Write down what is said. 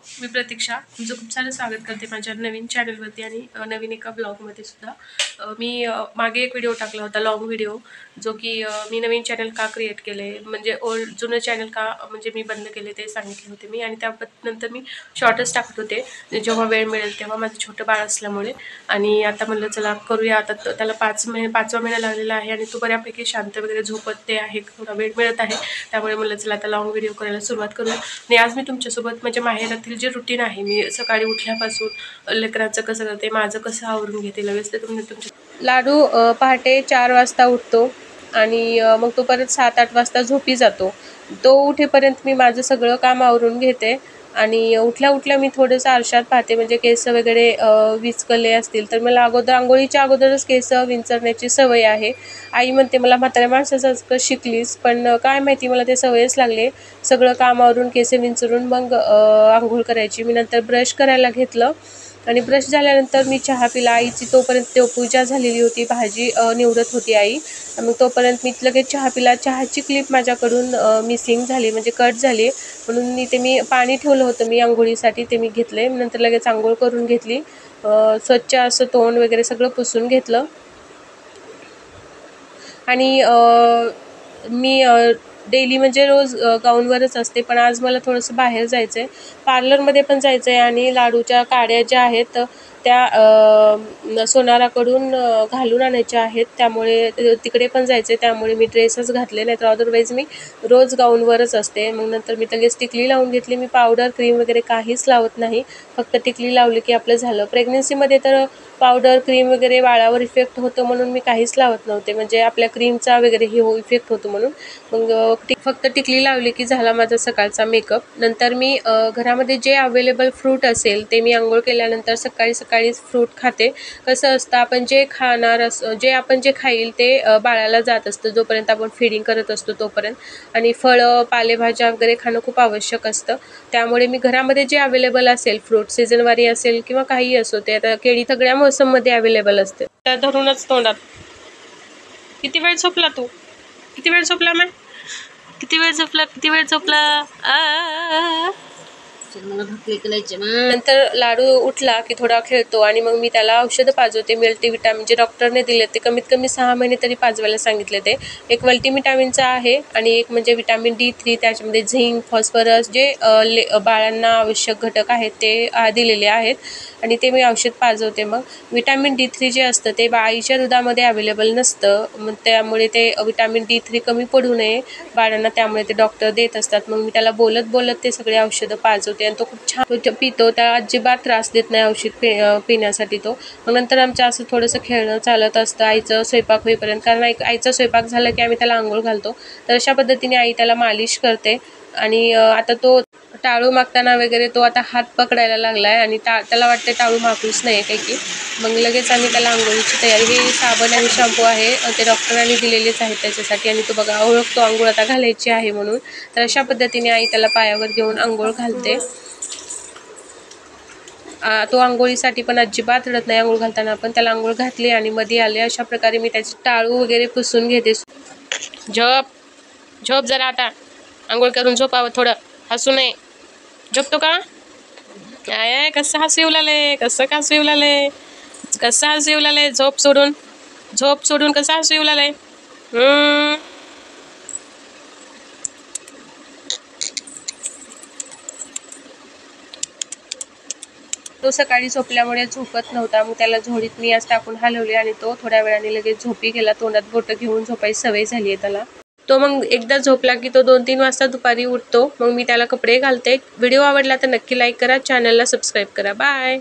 मी प्रतीक्षा तुमचं खूप सारं स्वागत करते माझ्या नवीन चॅनलवरती आणि नवीन एका ब्लॉगमध्ये सुद्धा। मी मागे एक व्हिडिओ टाकला होता, लॉंग व्हिडिओ, जो की मी नवीन चॅनल का क्रिएट केले, म्हणजे जुनं चॅनल का म्हणजे मी बंद केले ते सांगितले होते मी। आणि त्यानंतर मी शॉर्टच टाकत होते जेव्हा वेळ मिळेल तेव्हा, माझं छोटं बाळ असल्यामुळे। आणि आता म्हणलं चला करूया, आता त्याला 5वा महिना लागलेला आहे आणि तो बऱ्यापैकी शांत वगैरे झोपत ते आहे, थोडा वेळ मिळत आहे, त्यामुळे म्हणलं चला आता लॉंग व्हिडिओ करायला सुरुवात करूया। आणि आज मी तुमच्यासोबत म्हणजे माहेरातील जे रुटीन आहे, मी सकाळी उठल्यापासून लेकरांचं कसं करते, माझं कसं आवरून घेते लगेच ते तुमच्या। लाडू पहाटे 4 वाजता उठतो आणि मग तो परत 7-8 वाजता झोपी जातो। तो उठेपर्यंत मी माझं सगळं काम आवरून घेते आणि उठल्या उठल्या मी थोडंसं आरशात पाहते, म्हणजे केस वगैरे विंचकले असतील तर मला अगोदर आंघोळीच्या अगोदरच केस विंचरण्याची सवय आहे। आई म्हणते मला म्हाताऱ्या माणसासारखं शिकलीस, पण काय माहिती मला ते सवयच लागले। सगळं काम आवरून केस विंचरून मग आंघोळ करायची। मी नंतर ब्रश करायला घेतलं आणि ब्रश झाल्यानंतर मी चहा पिला। आईची तोपर्यंत पूजा झालेली होती, भाजी निवडत होती आई, मग तोपर्यंत मी लगेच चहा पिला। चहाची क्लिप माझ्याकडून मिसिंग झाली, म्हणजे कट झाली, म्हणून मी पाणी ठेवलं होतं मी आंघोळीसाठी, ते मी घेतले। नंतर लगेच आंघोळ करून घेतली, स्वच्छ असं तोंड वगैरे सगळं पुसून घेतलं। आणि मी डेली म्हणजे रोज गाऊनवरच असते, पण आज मला थोडंसं बाहेर जायचं आहे, पार्लरमध्ये पण जायचं आहे आणि लाडूच्या काड्या ज्या आहेत त्या सोनाराकडून घालून आणायच्या आहेत, त्यामुळे तिकडे पण जायचं आहे, त्यामुळे मी ड्रेसच घातले, नाही तर अदरवाईज मी रोज गाऊनवरच असते। मग नंतर मी लगेच टिकली लावून घेतली। मी पावडर क्रीम वगैरे काहीच लावत नाही, फक्त टिकली लावली की आपलं झालं। प्रेग्नन्सीमध्ये तर पावडर क्रीम वगैरे बाळावर इफेक्ट होतो म्हणून मी काहीच लावत नव्हते, म्हणजे आपल्या क्रीमचा वगैरे हे इफेक्ट होतो म्हणून। मग फक्त टिकली लावली की झाला माझा सकाळचा मेकअप। नंतर मी घरामध्ये जे अवेलेबल फ्रूट असेल ते मी आंघोळ केल्यानंतर सकाळी फ्रूट खाते। कसं असतं, आपण जे खाणार आपण जे खाईल ते बाळाला जात असतं जोपर्यंत आपण फीडिंग करत असतो तोपर्यंत, आणि फळं पालेभाज्या वगैरे खाणं खूप आवश्यक असतं। त्यामुळे मी घरामध्ये जे अवेलेबल असेल फ्रूट, सीझनवारी असेल किंवा काही असो, ते आता केळी सगळ्या मोसममध्ये अवेलेबल असते, त्या धरूनच तोंडात। किती वेळ झोपला तू? किती वेळ झोपला मॅ? किती वेळ झोपला? नंतर लाडू उठला की थोडा खेळतो आणि मग मी त्याला औषधं पाजवते, मल्टीविटामिन जे डॉक्टरने दिले ते, कमीत कमी 6 महिने तरी पाजवायला सांगितले ते। एक मल्टीविटामिनचा आहे आणि एक म्हणजे विटॅमिन D3, त्याच्यामध्ये झिंक, फॉस्फरस, जे बाळांना आवश्यक घटक आहेत ते दिलेले आहेत, आणि ते मी औषध पाजवते। मग विटॅमिन D3 जे असतं ते आईच्या दुधामध्ये अवेलेबल नसतं, मग त्यामुळे ते विटॅमिन D3 कमी पडू नये बाळांना, त्यामुळे ते डॉक्टर देत असतात। मग मी त्याला बोलत ते सगळे औषधं पाजवते आणि तो खूप छान पितो, त्याला अजिबात त्रास देत नाही औषध पिण्यासाठी तो। मग नंतर आमचं असं थोडंसं खेळणं चालत असतं आईचं स्वयंपाक होईपर्यंत, कारण आईचा स्वयंपाक झाला की आम्ही त्याला आंघोळ घालतो, तर अशा पद्धतीने आई त्याला मालिश करते। आणि आता तो टाळू मागताना वगैरे तो आता हात पकडायला लागला आहे आणि त्याला वाटते टाळू मागूच नाही काही की, मग लगेच आम्ही त्याला आंघोळीची तयारी। हे साबण आणि शॅम्पू आहे, ते डॉक्टरांनी दिलेलेच आहेत त्याच्यासाठी, आणि तो बघा ओळखतो आंघोळ आता घालायची आहे म्हणून। तर अशा पद्धतीने आई त्याला पायावर घेऊन आंघोळ घालते। तो आंघोळीसाठी पण अजिबात रडत नाही आंघोळ घालताना, पण त्याला आंघोळ घातली आणि मध्ये आले, अशा प्रकारे मी त्याचे टाळू वगैरे पुसून घेते। झोप जरा, आता आंघोळ करून झोपावं, थोडं हसू नये, झोपतो का? काय कसं हसू येऊ लागले, कसं हसू येऊ लागले, झोप सोडून कसं हसू येऊ लागले? तो सकाळी झोपल्यामुळे झोपत नव्हता, मग त्याला झोळीत मी आज टाकून हलवले आणि तो थोड्या वेळाने लगेच झोपी गेला। तोंडात बोटं घेऊन झोपायची सवय झाली आहे त्याला। तो मग एकदा झोपला की तो 2-3 वाजता दुपारी उठतो, मग मी त्याला कपडे घालते। व्हिडिओ आवडला तर नक्की लाईक करा, चॅनलला सबस्क्राईब करा। बाय.